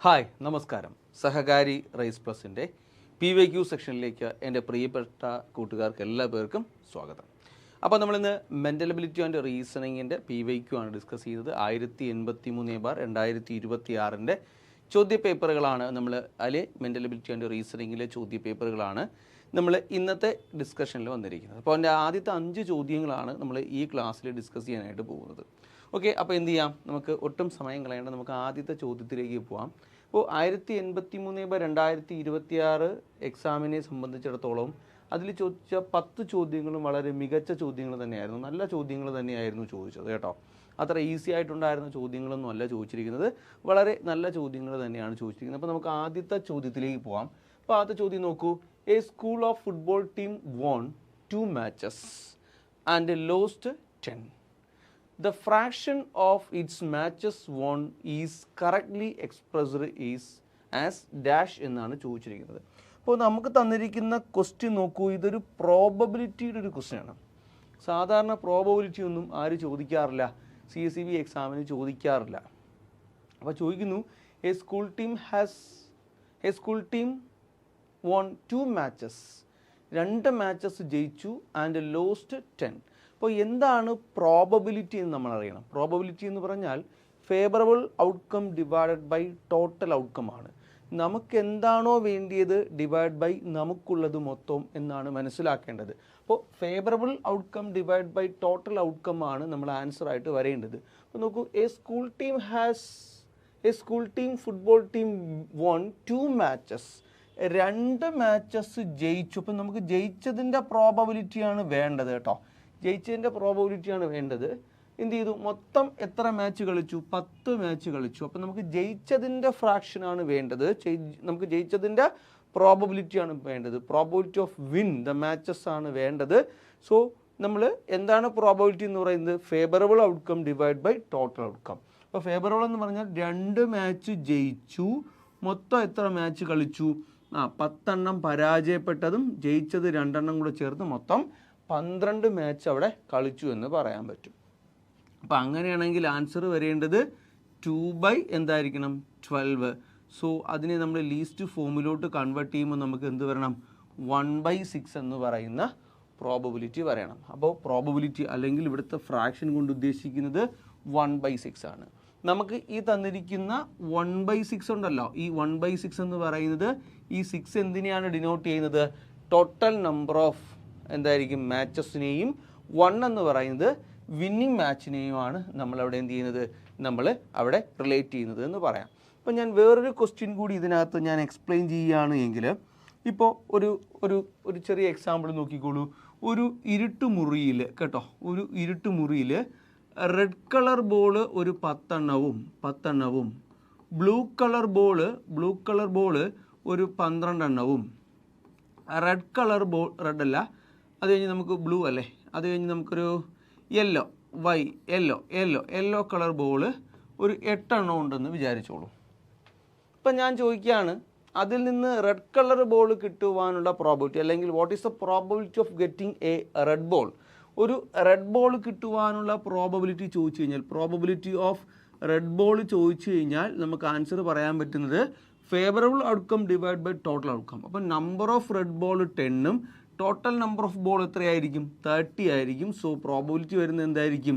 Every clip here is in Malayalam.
ഹായ് നമസ്കാരം. സഹകാരി റൈസ് പ്ലസിൻ്റെ PYQ സെക്ഷനിലേക്ക് എൻ്റെ പ്രിയപ്പെട്ട കൂട്ടുകാർക്ക് എല്ലാ പേർക്കും സ്വാഗതം. അപ്പോൾ നമ്മളിന്ന് മെൻ്റൽ എബിലിറ്റി ആൻഡ് റീസണിങ്ങിൻ്റെ PYQ ആണ് ഡിസ്കസ് ചെയ്തത്. 1083/2026 ചോദ്യപേപ്പറുകളാണ് നമ്മൾ അതിലെ മെൻ്റൽ എബിലിറ്റി ആൻഡ് റീസണിങ്ങിലെ ചോദ്യപേപ്പറുകളാണ് നമ്മൾ ഇന്നത്തെ ഡിസ്കഷനിൽ വന്നിരിക്കുന്നത്. അപ്പോൾ അതിൻ്റെ ആദ്യത്തെ 5 ചോദ്യങ്ങളാണ് നമ്മൾ ഈ ക്ലാസ്സിൽ ഡിസ്കസ് ചെയ്യാനായിട്ട് പോകുന്നത്. ഓക്കെ, അപ്പോൾ എന്ത് ചെയ്യാം, നമുക്ക് ഒട്ടും സമയം കളയേണ്ട, നമുക്ക് ആദ്യത്തെ ചോദ്യത്തിലേക്ക് പോകാം. അപ്പോൾ 1083/2026 എക്സാമിനെ സംബന്ധിച്ചിടത്തോളം അതിൽ ചോദിച്ച 10 ചോദ്യങ്ങളും വളരെ മികച്ച ചോദ്യങ്ങൾ തന്നെയായിരുന്നു, നല്ല ചോദ്യങ്ങൾ തന്നെയായിരുന്നു ചോദിച്ചത് കേട്ടോ. അത്ര ഈസി ആയിട്ടുണ്ടായിരുന്ന ചോദ്യങ്ങളൊന്നും അല്ല ചോദിച്ചിരിക്കുന്നത്, വളരെ നല്ല ചോദ്യങ്ങൾ തന്നെയാണ് ചോദിച്ചിരിക്കുന്നത്. അപ്പോൾ നമുക്ക് ആദ്യത്തെ ചോദ്യത്തിലേക്ക് പോകാം. അപ്പോൾ ആദ്യത്തെ ചോദ്യം നോക്കൂ. A school of football team won 2 matches and lost 10. The fraction of its matches won is correctly expressed is as dash എന്നാണ് ചോദിച്ചിരിക്കുന്നത്. അപ്പോൾ നമുക്ക് തന്നിരിക്കുന്ന ക്വസ്റ്റ്യൻ നോക്കൂ, ഇതൊരു പ്രോബബിലിറ്റിയുടെ ഒരു ക്വസ്റ്റ്യനാണ്. സാധാരണ പ്രോബബിലിറ്റി ഒന്നും ആര് ചോദിക്കാറില്ല, CSEB എക്സാമിന് ചോദിക്കാറില്ല. അപ്പോൾ ചോദിക്കുന്നു A school team won 2 matches, 2 matches ജയിച്ചു ആൻഡ് ലോസ്റ്റ് 10. അപ്പോൾ എന്താണ് പ്രോബബിലിറ്റി എന്ന് നമ്മൾ അറിയണം. പ്രോബബിലിറ്റി എന്ന് പറഞ്ഞാൽ favourable outcome divided by total outcome ആണ്. നമുക്ക് എന്താണോ വേണ്ടിയത് ഡിവൈഡ് ബൈ നമുക്കുള്ളത് മൊത്തം എന്നാണ് മനസ്സിലാക്കേണ്ടത്. അപ്പോൾ favourable outcome divide by total outcome ആണ് നമ്മൾ ആൻസർ ആയിട്ട് വരേണ്ടത്. അപ്പോൾ നോക്കൂ, a school team football team won 2 matches, 2 matches ജയിച്ചു. അപ്പം നമുക്ക് ജയിച്ചതിൻ്റെ പ്രോബബിലിറ്റിയാണ് വേണ്ടത് കേട്ടോ, ജയിച്ചതിൻ്റെ പ്രോബബിലിറ്റിയാണ് വേണ്ടത്. എന്ത് ചെയ്തു, മൊത്തം എത്ര മാച്ച് കളിച്ചു, 10 മാച്ച് കളിച്ചു. അപ്പം നമുക്ക് ജയിച്ചതിൻ്റെ ഫ്രാക്ഷനാണ് വേണ്ടത്, നമുക്ക് ജയിച്ചതിൻ്റെ പ്രോബബിലിറ്റിയാണ് വേണ്ടത്. Probability of win the matches ആണ് വേണ്ടത്. സോ നമ്മൾ എന്താണ് പ്രോബബിലിറ്റി എന്ന് പറയുന്നത്, favourable outcome divide by total outcome. അപ്പോൾ ഫേവറബിൾ എന്ന് പറഞ്ഞാൽ 2 മാച്ച് ജയിച്ചു, മൊത്തം എത്ര മാച്ച് കളിച്ചു, 10 പരാജയപ്പെട്ടതും ജയിച്ചത് 2 കൂടെ ചേർത്ത് മൊത്തം 12 മാച്ച് അവിടെ കളിച്ചു എന്ന് പറയാൻ പറ്റും. അപ്പോൾ അങ്ങനെയാണെങ്കിൽ ആൻസർ വരേണ്ടത് 2 എന്തായിരിക്കണം, 12. സോ അതിനെ നമ്മൾ ലീസ്റ്റ് ഫോമിലോട്ട് കൺവേർട്ട് ചെയ്യുമ്പോൾ നമുക്ക് എന്ത് വരണം, 1/6 എന്ന് പറയുന്ന പ്രോബബിലിറ്റി പറയണം. അപ്പോൾ പ്രോബബിലിറ്റി അല്ലെങ്കിൽ ഇവിടുത്തെ ഫ്രാക്ഷൻ കൊണ്ട് ഉദ്ദേശിക്കുന്നത് 1/6 ആണ്. നമുക്ക് ഈ തന്നിരിക്കുന്ന 1/6 ഉണ്ടല്ലോ, ഈ 1/6 എന്ന് പറയുന്നത് ഈ 6 എന്തിനെയാണ് ഡിനോട്ട് ചെയ്യുന്നത്, ടോട്ടൽ നമ്പർ ഓഫ് എന്തായിരിക്കും മാച്ചസിനെയും 1 എന്ന് പറയുന്നത് വിന്നിങ് മാച്ചിനെയുമാണ് നമ്മളവിടെ എന്ത് ചെയ്യുന്നത്, നമ്മൾ അവിടെ റിലേറ്റ് ചെയ്യുന്നത് എന്ന് പറയാം. അപ്പോൾ ഞാൻ വേറൊരു ക്വസ്റ്റ്യൻ കൂടി ഇതിനകത്ത് ഞാൻ എക്സ്പ്ലെയിൻ ചെയ്യുകയാണ് എങ്കിൽ, ഇപ്പോൾ ഒരു ചെറിയ എക്സാമ്പിൾ നോക്കിക്കോളൂ. ഒരു ഇരുട്ടുമുറിയിൽ കേട്ടോ, ഒരു ഇരുട്ടുമുറിയിൽ റെഡ് കളർ ബോള് ഒരു 10 എണ്ണവും ബ്ലൂ കളർ ബോള് ഒരു 12 എണ്ണവും, റെഡ് അല്ല, അത് കഴിഞ്ഞ് നമുക്ക് ബ്ലൂ അല്ലേ, അത് കഴിഞ്ഞ് നമുക്കൊരു യെല്ലോ കളർ ബോള് ഒരു 8 എണ്ണം ഉണ്ടെന്ന് വിചാരിച്ചോളൂ. ഇപ്പം ഞാൻ ചോദിക്കുകയാണ്, അതിൽ നിന്ന് റെഡ് കളർ ബോൾ കിട്ടുവാനുള്ള പ്രോബബിലിറ്റി, അല്ലെങ്കിൽ what is the probability of getting A red ball. ഒരു റെഡ് ബോൾ കിട്ടുവാനുള്ള പ്രോബബിലിറ്റി ചോദിച്ചു കഴിഞ്ഞാൽ, പ്രോബബിലിറ്റി ഓഫ് റെഡ് ബോൾ ചോദിച്ചു കഴിഞ്ഞാൽ നമുക്ക് ആൻസർ പറയാൻ പറ്റുന്നത് favourable outcome divide by total outcome. അപ്പം നമ്പർ ഓഫ് റെഡ് ബോൾ 10ഉം ടോട്ടൽ നമ്പർ ഓഫ് ബോൾ എത്രയായിരിക്കും, 30 ആയിരിക്കും. സോ പ്രോബബിലിറ്റി വരുന്നത് എന്തായിരിക്കും,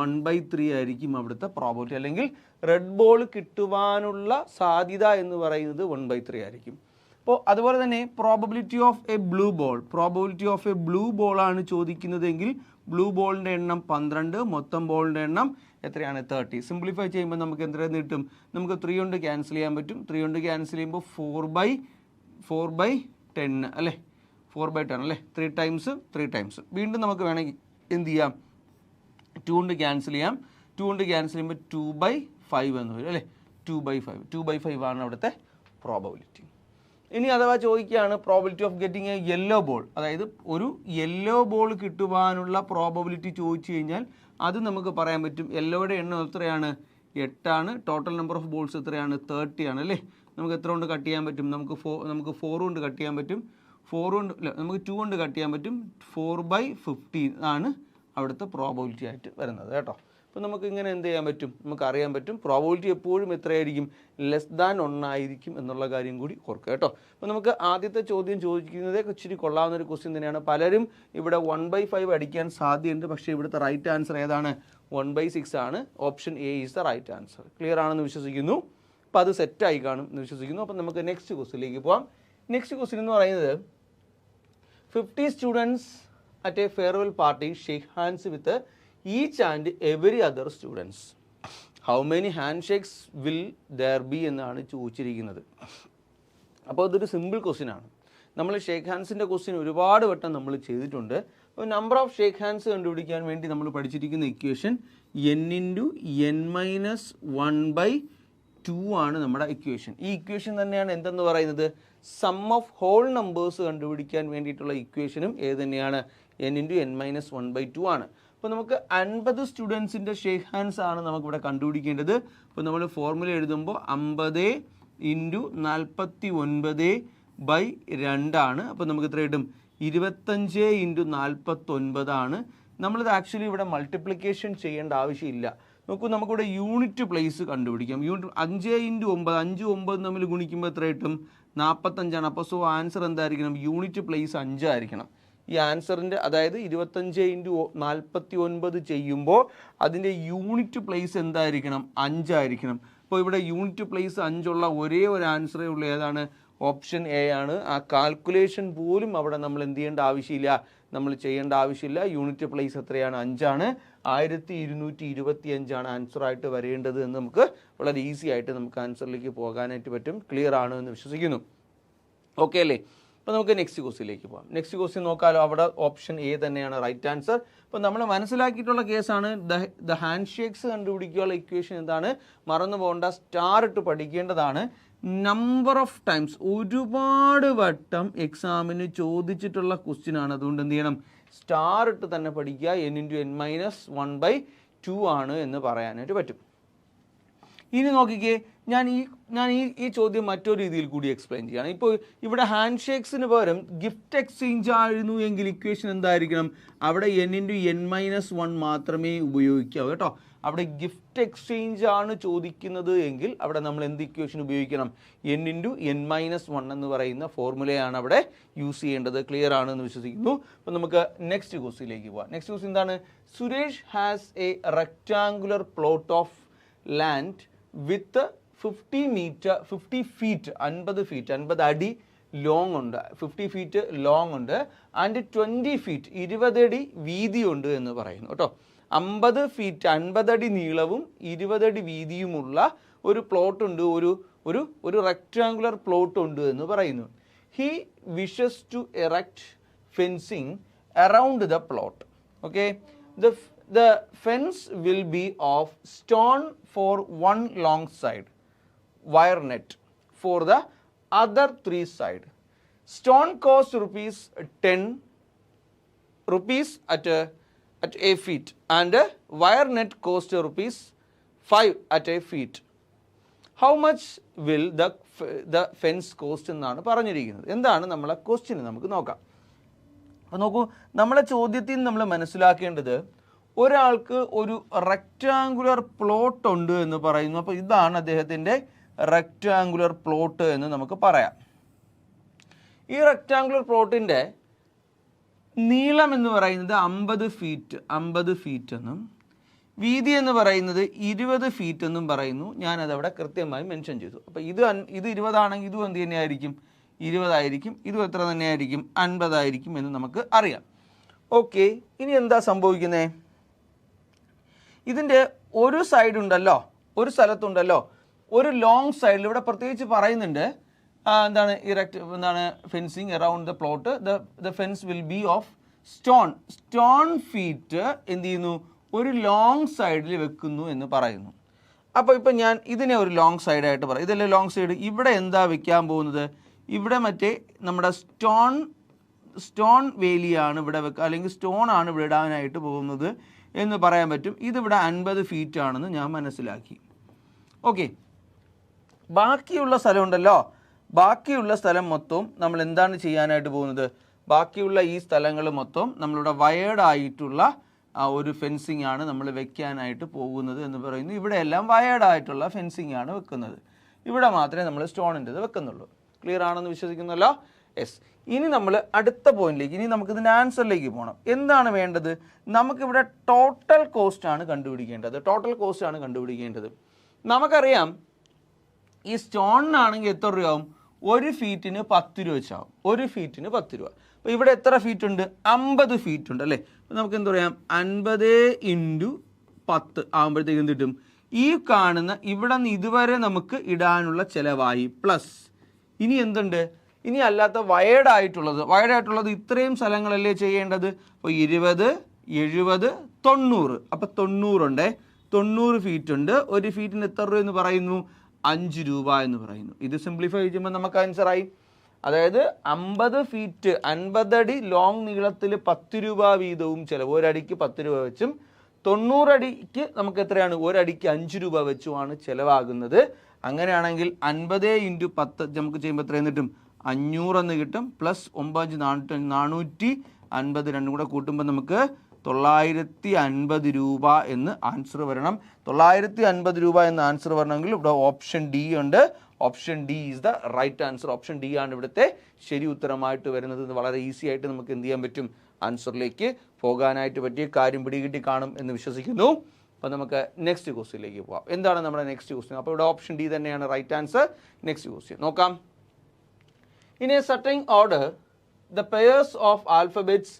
1/3 ആയിരിക്കും അവിടുത്തെ പ്രോബബിലിറ്റി, അല്ലെങ്കിൽ റെഡ് ബോൾ കിട്ടുവാനുള്ള സാധ്യത എന്ന് പറയുന്നത് 1/3 ആയിരിക്കും. അപ്പോൾ അതുപോലെ തന്നെ probability of A blue ball ആണ് ചോദിക്കുന്നതെങ്കിൽ ബ്ലൂ ബോളിൻ്റെ എണ്ണം 12, മൊത്തം ബോളിൻ്റെ എണ്ണം എത്രയാണ്, 30. സിംപ്ലിഫൈ ചെയ്യുമ്പോൾ നമുക്ക് എത്രയെന്ന് കിട്ടും, നമുക്ക് 3 കൊണ്ട് ക്യാൻസൽ ചെയ്യാൻ പറ്റും. 3 കൊണ്ട് ക്യാൻസൽ ചെയ്യുമ്പോൾ 4/10 അല്ലേ, 4/10 അല്ലേ, 3 ടൈംസ്. വീണ്ടും നമുക്ക് വേണമെങ്കിൽ എന്ത് ചെയ്യാം, 2 കൊണ്ട് ക്യാൻസൽ ചെയ്യാം. 2 കൊണ്ട് ക്യാൻസൽ ചെയ്യുമ്പോൾ 2/5 എന്ന് വരും അല്ലേ, 2/5 ആണ് അവിടുത്തെ പ്രോബബിലിറ്റി. ഇനി അഥവാ ചോദിക്കുകയാണ് probability of getting A yellow ball, അതായത് ഒരു യെല്ലോ ബോൾ കിട്ടുവാനുള്ള പ്രോബബിലിറ്റി ചോദിച്ചു കഴിഞ്ഞാൽ അത് നമുക്ക് പറയാൻ പറ്റും. യെല്ലോയുടെ എണ്ണം എത്രയാണ്, 8 ആണ്. ടോട്ടൽ നമ്പർ ഓഫ് ബോൾസ് എത്രയാണ്, 30 ആണ് അല്ലേ. നമുക്ക് എത്ര കൊണ്ട് കട്ട് ചെയ്യാൻ പറ്റും, നമുക്ക് 4 കൊണ്ട് കട്ട് ചെയ്യാൻ പറ്റും. 4 കൊണ്ട് അല്ല, നമുക്ക് 2 കൊണ്ട് കട്ട് ചെയ്യാൻ പറ്റും. 4/15 ആണ് അവിടുത്തെ പ്രോബബിലിറ്റി ആയിട്ട് വരുന്നത് കേട്ടോ. അപ്പോൾ നമുക്ക് ഇങ്ങനെ എന്ത് ചെയ്യാൻ പറ്റും, നമുക്ക് അറിയാൻ പറ്റും പ്രോബബിലിറ്റി എപ്പോഴും എത്രയായിരിക്കും, ലെസ് ദാൻ 1 ആയിരിക്കും എന്നുള്ള കാര്യം കൂടി ഓർക്കുക കേട്ടോ. അപ്പോൾ നമുക്ക് ആദ്യത്തെ ചോദ്യം ചോദിക്കുന്നത് ഇച്ചിരി കൊള്ളാവുന്ന ഒരു ക്വസ്റ്റ്യൻ തന്നെയാണ്. പലരും ഇവിടെ 1/5 അടിക്കാൻ സാധ്യതയുണ്ട്, പക്ഷേ ഇവിടുത്തെ റൈറ്റ് ആൻസർ ഏതാണ്, 1/6 ആണ്. Option A is the right answer. Clear ആണെന്ന് വിശ്വസിക്കുന്നു. അപ്പോൾ അത് സെറ്റായി കാണും എന്ന് വിശ്വസിക്കുന്നു. അപ്പോൾ നമുക്ക് നെക്സ്റ്റ് ക്വസ്റ്റ്യനിലേക്ക് പോകാം. നെക്സ്റ്റ് ക്വസ്റ്റ്യൻ എന്ന് പറയുന്നത് 50 students at A farewell party shake hands with each and every other students. How many hand shakes will there be എന്നാണ് ചോദിച്ചിരിക്കുന്നത്. അപ്പോൾ അതൊരു സിമ്പിൾ ക്വസ്റ്റ്യൻ ആണ്. നമ്മൾ ഷേക്ക് ഹാൻഡ്സിൻ്റെ ക്വസ്റ്റ്യൻ ഒരുപാട് വട്ടം നമ്മൾ ചെയ്തിട്ടുണ്ട്. അപ്പോൾ നമ്പർ ഓഫ് ഷേക്ക് ഹാൻഡ്സ് കണ്ടുപിടിക്കാൻ വേണ്ടി നമ്മൾ പഠിച്ചിരിക്കുന്ന ഇക്വേഷൻ n×n-1/2 ആണ് നമ്മുടെ ഇക്വേഷൻ. ഈ ഇക്വേഷൻ തന്നെയാണ് എന്തെന്ന് പറയുന്നത്, സം ഓഫ് ഹോൾ നമ്പേഴ്സ് കണ്ടുപിടിക്കാൻ വേണ്ടിയിട്ടുള്ള ഇക്വേഷനും ഏത് തന്നെയാണ്, n×n-1/2 ആണ്. അപ്പോൾ നമുക്ക് 50 സ്റ്റുഡൻസിൻ്റെ ഷേക്ക് ഹാൻഡ്സ് ആണ് നമുക്കിവിടെ കണ്ടുപിടിക്കേണ്ടത്. അപ്പോൾ നമ്മൾ ഫോർമുല എഴുതുമ്പോൾ 50 × 49/2 ആണ്. അപ്പോൾ നമുക്ക് എത്ര കിട്ടും, 25 × 49 ആണ്. നമ്മളിത് ആക്ച്വലി ഇവിടെ മൾട്ടിപ്ലിക്കേഷൻ ചെയ്യേണ്ട ആവശ്യമില്ല. നോക്കൂ, നമുക്കിവിടെ യൂണിറ്റ് പ്ലേസ് കണ്ടുപിടിക്കാം. 5 × 9, 5 9 തമ്മിൽ ഗുണിക്കുമ്പോൾ എത്ര കിട്ടും, 45 ആണ്. അപ്പോൾ സോ ആൻസർ എന്തായിരിക്കണം, യൂണിറ്റ് പ്ലേസ് 5 ആയിരിക്കണം. ഈ ആൻസറിൻ്റെ അതായത് 25 × 49 ചെയ്യുമ്പോൾ അതിൻ്റെ യൂണിറ്റ് പ്ലേസ് എന്തായിരിക്കണം, 5 ആയിരിക്കണം. അപ്പോൾ ഇവിടെ യൂണിറ്റ് പ്ലേസ് 5 ഉള്ള ഒരേ ഒരു ആൻസറേ ഉള്ളൂ, ഏതാണ്, ഓപ്ഷൻ എ ആണ്. ആ കാൽക്കുലേഷൻ പോലും അവിടെ നമ്മൾ എന്ത് ചെയ്യേണ്ട ആവശ്യമില്ല, നമ്മൾ ചെയ്യേണ്ട ആവശ്യമില്ല. യൂണിറ്റ് പ്ലേസ് എത്രയാണ്, 5 ആണ്. 1225 ആണ് ആൻസറായിട്ട് വരേണ്ടത് എന്ന് നമുക്ക് വളരെ ഈസി ആയിട്ട് നമുക്ക് ആൻസറിലേക്ക് പോകാനായിട്ട് പറ്റും. ക്ലിയർ ആണ് എന്ന് വിശ്വസിക്കുന്നു. ഓക്കെ അല്ലേ? അപ്പോൾ നമുക്ക് നെക്സ്റ്റ് ക്വസ്റ്റ്യനിലേക്ക് പോകാം. നെക്സ്റ്റ് ക്വസ്റ്റ്യൻ നോക്കാമല്ലോ. അവിടെ ഓപ്ഷൻ എ തന്നെയാണ് റൈറ്റ് ആൻസർ. അപ്പോൾ നമ്മൾ മനസ്സിലാക്കിയിട്ടുള്ള കേസാണ് ദ ഹാൻഡ് ഷേക്സ് കണ്ടുപിടിക്കാനുള്ള ഇക്വേഷൻ എന്താണ്, മറന്നു പോകേണ്ട, സ്റ്റാർ ഇട്ട് പഠിക്കേണ്ടതാണ്. നമ്പർ ഓഫ് ടൈംസ്, ഒരുപാട് വട്ടം എക്സാമിന് ചോദിച്ചിട്ടുള്ള ക്വസ്റ്റ്യൻ ആണ്. അതുകൊണ്ട് എന്ത് ചെയ്യണം, സ്റ്റാർ ഇട്ട് തന്നെ പഠിക്കുക. n×n-1/2 ആണ് എന്ന് പറയാനായിട്ട് പറ്റും. ഇനി നോക്കിക്കേ, ഞാൻ ഈ ചോദ്യം മറ്റൊരു രീതിയിൽ കൂടി എക്സ്പ്ലെയിൻ ചെയ്യുകയാണ്. ഇപ്പോൾ ഇവിടെ ഹാൻഡ് ഷേക്സിന് പകരം ഗിഫ്റ്റ് എക്സ്ചേഞ്ച് ആയിരുന്നു എങ്കിൽ ഇക്വേഷൻ എന്തായിരിക്കണം, അവിടെ n×n-1 മാത്രമേ ഉപയോഗിക്കാവൂ കേട്ടോ. അവിടെ ഗിഫ്റ്റ് എക്സ്ചേഞ്ച് ആണ് ചോദിക്കുന്നത് എങ്കിൽ അവിടെ നമ്മൾ എന്ത് ഇക്വേഷൻ ഉപയോഗിക്കണം, n×n-1 എന്ന് പറയുന്ന ഫോർമുലയാണ് അവിടെ യൂസ് ചെയ്യേണ്ടത്. ക്ലിയർ ആണ് എന്ന് വിശ്വസിക്കുന്നു. അപ്പോൾ നമുക്ക് നെക്സ്റ്റ് ക്വസ്റ്റ്യനിലേക്ക് പോകാം. നെക്സ്റ്റ് ക്വസ്റ്റ്യൻ എന്താണ്, Suresh has A rectangular plot of land with 50 feet 50 അടി ലോങ് ഉണ്ട്, 50 ഫീറ്റ് ലോങ് ഉണ്ട്, ആൻഡ് 20 ഫീറ്റ് 20 അടി വീതിയുണ്ട് എന്ന് പറയുന്നു കേട്ടോ. 50 ഫീറ്റ് 50 അടി നീളവും 20 അടി വീതിയുമുള്ള ഒരു പ്ലോട്ട് ഉണ്ട്, ഒരു റെക്ടാങ്കുലർ പ്ലോട്ട് ഉണ്ട് എന്ന് പറയുന്നു. He wishes to erect fencing around the plot. Okay, the fence will be of stone for one long side, wire net for the other 3 side. Stone cost ₹10 at a feet and wire net cost ₹5 at a feet. How much will the fence cost എന്നാണ് പറഞ്ഞിരിക്കുന്നത്. എന്താണ് നമ്മളെ ക്വസ്റ്റ്യൻ നമുക്ക് നോക്കാം. അപ്പോൾ നോക്കൂ, നമ്മളെ ചോദ്യത്തിൽ നമ്മൾ മനസ്സിലാക്കേണ്ടത് ഒരാൾക്ക് ഒരു റെക്റ്റാങ്കുലർ പ്ലോട്ട് ഉണ്ട് എന്ന് പറയുന്നു. അപ്പോൾ ഇതാണ് അദ്ദേഹത്തിൻ്റെ റെക്റ്റാങ്കുലർ പ്ലോട്ട് എന്ന് നമുക്ക് പറയാം. ഈ റെക്റ്റാങ്കുലർ പ്ലോട്ടിൻ്റെ നീളം എന്ന് പറയുന്നത് 50 ഫീറ്റ് എന്നും വീതി എന്ന് പറയുന്നത് 20 ഫീറ്റ് എന്നും പറയുന്നു. ഞാനതവിടെ കൃത്യമായി മെൻഷൻ ചെയ്തു. അപ്പോൾ ഇത് 20 ആണെങ്കിൽ ഇതും എന്ത് തന്നെയായിരിക്കും, 20 ആയിരിക്കും. ഇതും എത്ര തന്നെയായിരിക്കും, 50 ആയിരിക്കും എന്ന് നമുക്ക് അറിയാം. ഓക്കെ, ഇനി എന്താ സംഭവിക്കുന്നത്, ഇതിൻ്റെ ഒരു സൈഡ് ഉണ്ടല്ലോ, ഒരു സ്ഥലത്തുണ്ടല്ലോ ഒരു ലോങ് സൈഡിൽ, ഇവിടെ പ്രത്യേകിച്ച് പറയുന്നുണ്ട് എന്താണ് fencing around the plot, the fence will be of stone feet എന്ത് ചെയ്യുന്നു, ഒരു ലോങ് സൈഡിൽ വെക്കുന്നു എന്ന് പറയുന്നു. അപ്പോൾ ഇപ്പം ഞാൻ ഇതിനെ ഒരു ലോങ് സൈഡായിട്ട് പറയാം. ഇതല്ലേ ലോങ് സൈഡ്. ഇവിടെ എന്താ വെക്കാൻ പോകുന്നത്, ഇവിടെ മറ്റേ നമ്മുടെ സ്റ്റോൺ വേലിയാണ് ഇവിടെ വെക്കുക, അല്ലെങ്കിൽ സ്റ്റോൺ ആണ് ഇവിടെ ഇടാനായിട്ട് പോകുന്നത് എന്ന് പറയാൻ പറ്റും. ഇതിവിടെ 50 ഫീറ്റ് ആണെന്ന് ഞാൻ മനസ്സിലാക്കി. ഓക്കെ, ബാക്കിയുള്ള സ്ഥലം ഉണ്ടല്ലോ, ബാക്കിയുള്ള സ്ഥലം മൊത്തം നമ്മൾ എന്താണ് ചെയ്യാനായിട്ട് പോകുന്നത്, ബാക്കിയുള്ള ഈ സ്ഥലങ്ങൾ മൊത്തം നമ്മളിവിടെ വയേർഡ് ആയിട്ടുള്ള ഒരു ഫെൻസിങ് ആണ് നമ്മൾ വെക്കാനായിട്ട് പോകുന്നത് എന്ന് പറയുന്നു. ഇവിടെയെല്ലാം വയേർഡായിട്ടുള്ള ഫെൻസിങ് ആണ് വെക്കുന്നത്. ഇവിടെ മാത്രമേ നമ്മൾ സ്റ്റോണിൻ്റെത് വെക്കുന്നുള്ളൂ. ക്ലിയർ ആണെന്ന് വിശ്വസിക്കുന്നല്ലോ. യെസ്. ഇനി നമ്മൾ അടുത്ത പോയിന്റിലേക്ക്, ഇനി നമുക്കിതിൻ്റെ ആൻസറിലേക്ക് പോകണം. എന്താണ് വേണ്ടത്? നമുക്കിവിടെ ടോട്ടൽ കോസ്റ്റ് ആണ് കണ്ടുപിടിക്കേണ്ടത്. ടോട്ടൽ കോസ്റ്റ് ആണ് കണ്ടുപിടിക്കേണ്ടത്. നമുക്കറിയാം ഈ സ്റ്റോണിനാണെങ്കിൽ എത്ര രൂപയാവും? 1 ഫീറ്റിന് 10 രൂപ വെച്ചാവും. 1 ഫീറ്റിന് 10 രൂപ. അപ്പോൾ ഇവിടെ എത്ര ഫീറ്റ് ഉണ്ട്? 50 ഫീറ്റ് ഉണ്ട് അല്ലേ? അപ്പോൾ നമുക്ക് എന്ത് പറയാം? 50 × 10 ആകുമ്പോഴത്തേക്ക് എന്ത് കിട്ടും? ഈ കാണുന്ന ഇവിടെ നിന്ന് ഇതുവരെ നമുക്ക് ഇടാനുള്ള ചിലവായി പ്ലസ് ഇനി എന്തുണ്ട്? ഇനി അല്ലാത്ത വയേർഡായിട്ടുള്ളത് ഇത്രയും സ്ഥലങ്ങളല്ലേ ചെയ്യേണ്ടത്? അപ്പോൾ 20, 70, 90. അപ്പോൾ 90 ഉണ്ട്. 90 ഫീറ്റ് ഉണ്ട്. 1 ഫീറ്റിന് എത്ര രൂപ എന്ന് പറയുന്നു? 5 രൂപ എന്ന് പറയുന്നു. ഇത് സിംപ്ലിഫൈ ചെയ്യുമ്പോൾ നമുക്ക് ആൻസറായി. അതായത് 50 ഫീറ്റ് 50 അടി ലോങ് നീളത്തിൽ 10 രൂപ വീതവും ചിലവ്. ഒരടിക്ക് 10 രൂപ വെച്ചും 90 അടിക്ക് നമുക്ക് എത്രയാണ്? ഒരടിക്ക് 5 രൂപ വെച്ചുമാണ് ചിലവാകുന്നത്. അങ്ങനെയാണെങ്കിൽ 50 × 10 നമുക്ക് ചെയ്യുമ്പോൾ എത്രയെന്ന് കിട്ടും? 500 എന്ന് കിട്ടും. പ്ലസ് 9 450 രണ്ടും കൂടെ കൂട്ടുമ്പോൾ നമുക്ക് 950 രൂപ എന്ന് ആൻസർ വരണം. 950 രൂപ എന്ന് ആൻസർ വരണമെങ്കിൽ ഇവിടെ ഓപ്ഷൻ ഡി ഉണ്ട്. Option D is the right answer. Option D ആണ് ഇവിടുത്തെ ശരി ഉത്തരമായിട്ട് വരുന്നത്. വളരെ ഈസി ആയിട്ട് നമുക്ക് എന്ത് ചെയ്യാൻ പറ്റും? ആൻസറിലേക്ക് പോകാനായിട്ട് പറ്റിയ കാര്യം പിടികിട്ടി കാണും എന്ന് വിശ്വസിക്കുന്നു. അപ്പോൾ നമുക്ക് നെക്സ്റ്റ് ക്വസ്റ്റ്യനിലേക്ക് പോകാം. എന്താണ് നമ്മുടെ നെക്സ്റ്റ് ക്വസ്റ്റ്യൻ? അപ്പോൾ ഇവിടെ ഓപ്ഷൻ ഡി തന്നെയാണ് റൈറ്റ് ആൻസർ. നെക്സ്റ്റ് ക്വസ്റ്റ്യൻ നോക്കാം. In a certain order, the pairs of alphabets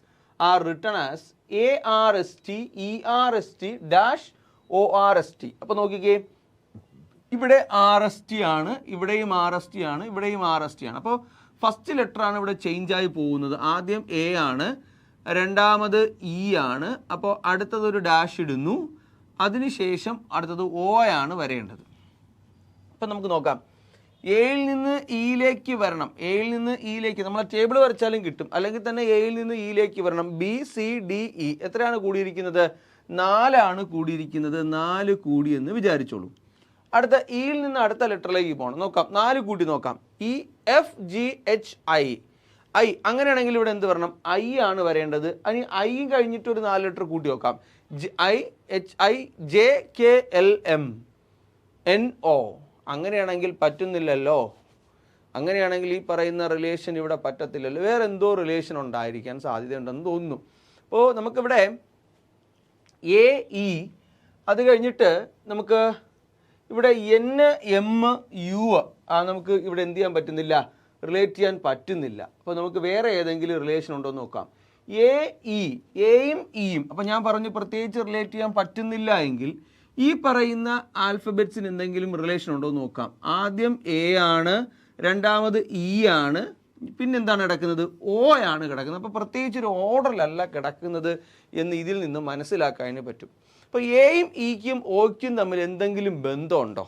are written as ARST, ERST, -ORST. അപ്പോൾ നോക്കിക്കേ, ഇവിടെ RST ആണ്, ഇവിടെയും RST ആണ്, ഇവിടെയും RST ആണ്. അപ്പോൾ ഫസ്റ്റ് ലെറ്റർ ആണ് ഇവിടെ ചേഞ്ച് ആയി പോകുന്നത്. ആദ്യം A ആണ്, രണ്ടാമത് E ആണ്. അപ്പോൾ അടുത്തതൊരു ഡാഷ് ഇടുന്നു. അതിനുശേഷം അടുത്തത് O ആണ് വരേണ്ടത്. അപ്പം നമുക്ക് നോക്കാം. എയിൽ നിന്ന് ഇയിലേക്ക് വരണം. എയിൽ നിന്ന് ഇയിലേക്ക് നമ്മൾ ടേബിൾ വരച്ചാലും കിട്ടും. അല്ലെങ്കിൽ തന്നെ എയിൽ നിന്ന് ഇയിലേക്ക് വരണം. BCDE എത്രയാണ് കൂടിയിരിക്കുന്നത്? 4 ആണ് കൂടിയിരിക്കുന്നത്. 4 കൂടി എന്ന് വിചാരിച്ചോളൂ. അടുത്ത ഇയിൽ നിന്ന് അടുത്ത ലെറ്ററിലേക്ക് പോകണം. നോക്കാം, 4 കൂട്ടി നോക്കാം. EFGHI. അങ്ങനെയാണെങ്കിൽ ഇവിടെ എന്ത് വരണം? I ആണ് വരേണ്ടത്. ഇനി I കഴിഞ്ഞിട്ട് ഒരു 4 ലെറ്റർ കൂട്ടി നോക്കാം. JKLM അങ്ങനെയാണെങ്കിൽ പറ്റുന്നില്ലല്ലോ. അങ്ങനെയാണെങ്കിൽ ഈ പറയുന്ന റിലേഷൻ ഇവിടെ പറ്റത്തില്ലല്ലോ. വേറെ എന്തോ റിലേഷൻ ഉണ്ടായിരിക്കാൻ സാധ്യതയുണ്ടെന്ന് തോന്നുന്നു. അപ്പോൾ നമുക്കിവിടെ AE, അത് കഴിഞ്ഞിട്ട് നമുക്ക് ഇവിടെ NMU നമുക്ക് ഇവിടെ എന്ത് ചെയ്യാൻ പറ്റുന്നില്ല? റിലേറ്റ് ചെയ്യാൻ പറ്റുന്നില്ല. അപ്പോൾ നമുക്ക് വേറെ ഏതെങ്കിലും റിലേഷൻ ഉണ്ടോ എന്ന് നോക്കാം. AE, എയും ഇയും. അപ്പോൾ ഞാൻ പറഞ്ഞു പ്രത്യേകിച്ച് റിലേറ്റ് ചെയ്യാൻ പറ്റുന്നില്ല എങ്കിൽ ഈ പറയുന്ന ആൽഫബറ്റ്സിന് എന്തെങ്കിലും റിലേഷൻ ഉണ്ടോ എന്ന് നോക്കാം. ആദ്യം A ആണ്, രണ്ടാമത് E ആണ്, പിന്നെന്താണ് കിടക്കുന്നത്? O ആണ് കിടക്കുന്നത്. അപ്പോൾ പ്രത്യേകിച്ചൊരു ഓർഡറിലല്ല കിടക്കുന്നത് എന്ന് ഇതിൽ നിന്ന് മനസ്സിലാക്കാൻ പറ്റും. അപ്പോൾ എയും ഇക്കും ഓയ്ക്കും തമ്മിൽ എന്തെങ്കിലും ബന്ധമുണ്ടോ?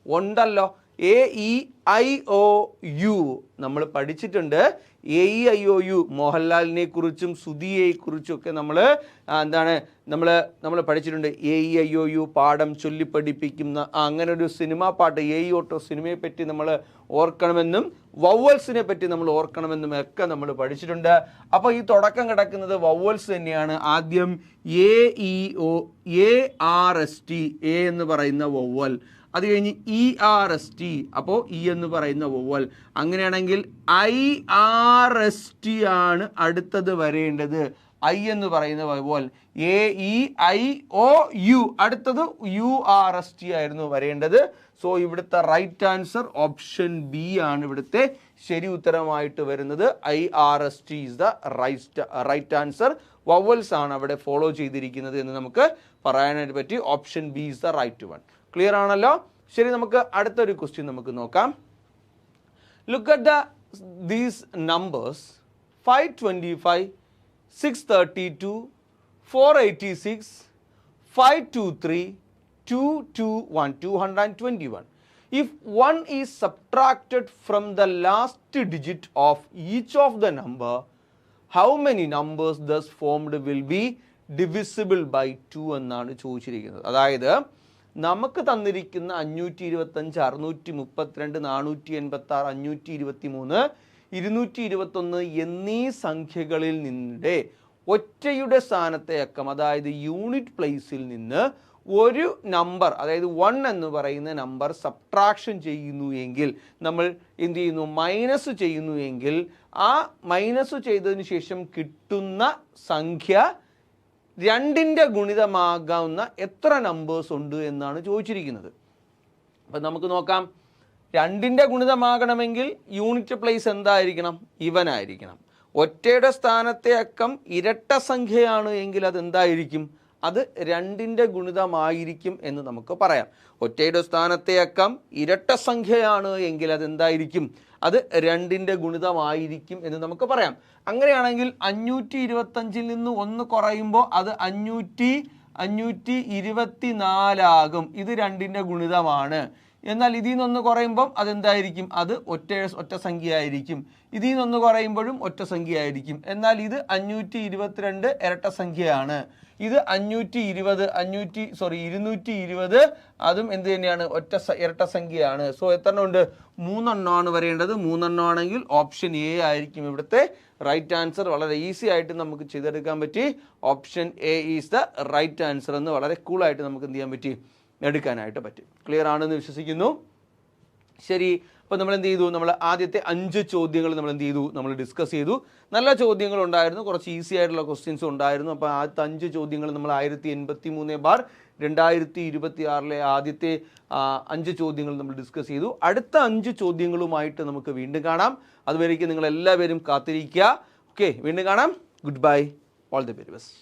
ഉണ്ടല്ലോ. AEIOU നമ്മൾ പഠിച്ചിട്ടുണ്ട്. AEIOU മോഹൻലാലിനെ കുറിച്ചും സുധിയെക്കുറിച്ചും ഒക്കെ നമ്മൾ പഠിച്ചിട്ടുണ്ട്. AEIOU പാഠം ചൊല്ലി പഠിപ്പിക്കുന്ന അങ്ങനെ ഒരു സിനിമാ പാട്ട് ഓട്ടോ സിനിമയെ പറ്റി നമ്മൾ ഓർക്കണമെന്നും വവ്വൽസിനെ പറ്റി നമ്മൾ ഓർക്കണമെന്നും ഒക്കെ നമ്മൾ പഠിച്ചിട്ടുണ്ട്. അപ്പോൾ ഈ തുടക്കം കിടക്കുന്നത് വവ്വൽസ് തന്നെയാണ്. ആദ്യം ARST, A എന്ന് പറയുന്ന വവ്വൽ. അത് കഴിഞ്ഞ് ERST, അപ്പോൾ E എന്ന് പറയുന്ന വവ്വൽ. അങ്ങനെയാണെങ്കിൽ IRST ആണ് അടുത്തത് വരേണ്ടത്. I എന്ന് പറയുന്ന വവ്വൽ. AEIOU, അടുത്തത് URST ആയിരുന്നു വരേണ്ടത്. സോ ഇവിടുത്തെ റൈറ്റ് ആൻസർ ഓപ്ഷൻ ബി ആണ് ഇവിടുത്തെ ശരി ഉത്തരമായിട്ട് വരുന്നത്. IRST is the right answer. Vowels ആണ് അവിടെ ഫോളോ ചെയ്തിരിക്കുന്നത് എന്ന് നമുക്ക് പറയാനായിട്ട് പറ്റി. Option B is the right one. Clear ആണല്ലോ. ശരി, നമുക്ക് അടുത്തൊരു ക്വസ്റ്റ്യൻ നമുക്ക് നോക്കാം. Look at these numbers 525, 632, 486, 523, 221, 221. If one is subtracted from the last digit of each of the number, how many numbers thus formed will be divisible by 2 എന്നാണ് ചോദിച്ചിരിക്കുന്നത്. അതായത് നമുക്ക് തന്നിരിക്കുന്ന 525, 632, 486, 523, 221 എന്നീ സംഖ്യകളിൽ നിന്നിടെ ഒറ്റയുടെ സ്ഥാനത്തെ അക്കം, അതായത് യൂണിറ്റ് പ്ലേസിൽ നിന്ന് ഒരു നമ്പർ, അതായത് 1 എന്ന് പറയുന്ന നമ്പർ സബ്ട്രാക്ഷൻ ചെയ്യുന്നു എങ്കിൽ, നമ്മൾ എന്ത് ചെയ്യുന്നു, മൈനസ് ചെയ്യുന്നു എങ്കിൽ, ആ മൈനസ് ചെയ്തതിന് ശേഷം കിട്ടുന്ന സംഖ്യ 2ൻ്റെ ഗുണിതമാകാവുന്ന എത്ര നമ്പേഴ്സ് ഉണ്ട് എന്നാണ് ചോദിച്ചിരിക്കുന്നത്. അപ്പം നമുക്ക് നോക്കാം. 2ൻ്റെ ഗുണിതമാകണമെങ്കിൽ യൂണിറ്റ് പ്ലേസ് എന്തായിരിക്കണം, ഇവനായിരിക്കണം. ഒറ്റയുടെ സ്ഥാനത്തെ അക്കം ഇരട്ട സംഖ്യയാണ് എങ്കിൽ അത് എന്തായിരിക്കും, അത് 2ൻ്റെ ഗുണിതമായിരിക്കും എന്ന് നമുക്ക് പറയാം. ഒറ്റയുടെ സ്ഥാനത്തെ അക്കം ഇരട്ട സംഖ്യയാണ് എങ്കിൽ അത് എന്തായിരിക്കും, അത് 2ൻ്റെ ഗുണിതമായിരിക്കും എന്ന് നമുക്ക് പറയാം. അങ്ങനെയാണെങ്കിൽ 525-ൽ നിന്ന് 1 കുറയുമ്പോൾ അത് 524 ആകും. ഇത് 2ൻ്റെ ഗുണിതമാണ്. എന്നാൽ ഇതിൽ നിന്നൊന്ന് കുറയുമ്പം അതെന്തായിരിക്കും, അത് ഒറ്റ സംഖ്യ ആയിരിക്കും. ഇതിൽ നിന്നൊന്ന് കുറയുമ്പോഴും ഒറ്റ സംഖ്യ ആയിരിക്കും. എന്നാൽ ഇത് 522 ഇരട്ട സംഖ്യയാണ്. ഇത് 220 അതും എന്ത് തന്നെയാണ്, ഇരട്ട സംഖ്യയാണ്. സോ എത്ര ഉണ്ട്, 3 എണ്ണമാണ് വരേണ്ടത്. 3 എണ്ണമാണെങ്കിൽ ഓപ്ഷൻ എ ആയിരിക്കും ഇവിടുത്തെ റൈറ്റ് ആൻസർ. വളരെ ഈസി ആയിട്ട് നമുക്ക് ചെയ്തെടുക്കാൻ പറ്റി. Option A is the right answer എന്ന് വളരെ കൂളായിട്ട് നമുക്ക് എന്ത് ചെയ്യാൻ പറ്റി, എടുക്കാനായിട്ട് പറ്റും. ക്ലിയർ ആണെന്ന് വിശ്വസിക്കുന്നു. ശരി, അപ്പോൾ നമ്മൾ എന്ത് ചെയ്തു, നമ്മൾ ആദ്യത്തെ 5 ചോദ്യങ്ങൾ നമ്മൾ എന്ത് ചെയ്തു, നമ്മൾ ഡിസ്കസ് ചെയ്തു. നല്ല ചോദ്യങ്ങൾ ഉണ്ടായിരുന്നു, കുറച്ച് ഈസി ആയിട്ടുള്ള ക്വസ്റ്റ്യൻസ് ഉണ്ടായിരുന്നു. അപ്പോൾ ആദ്യത്തെ 5 ചോദ്യങ്ങൾ നമ്മൾ 1083/2026 ആദ്യത്തെ 5 ചോദ്യങ്ങൾ നമ്മൾ ഡിസ്കസ് ചെയ്തു. അടുത്ത 5 ചോദ്യങ്ങളുമായിട്ട് നമുക്ക് വീണ്ടും കാണാം. അതുവരേക്കും നിങ്ങൾ എല്ലാവരും കാത്തിരിക്കുക. ഓക്കെ, വീണ്ടും കാണാം. Good bye, all the very best.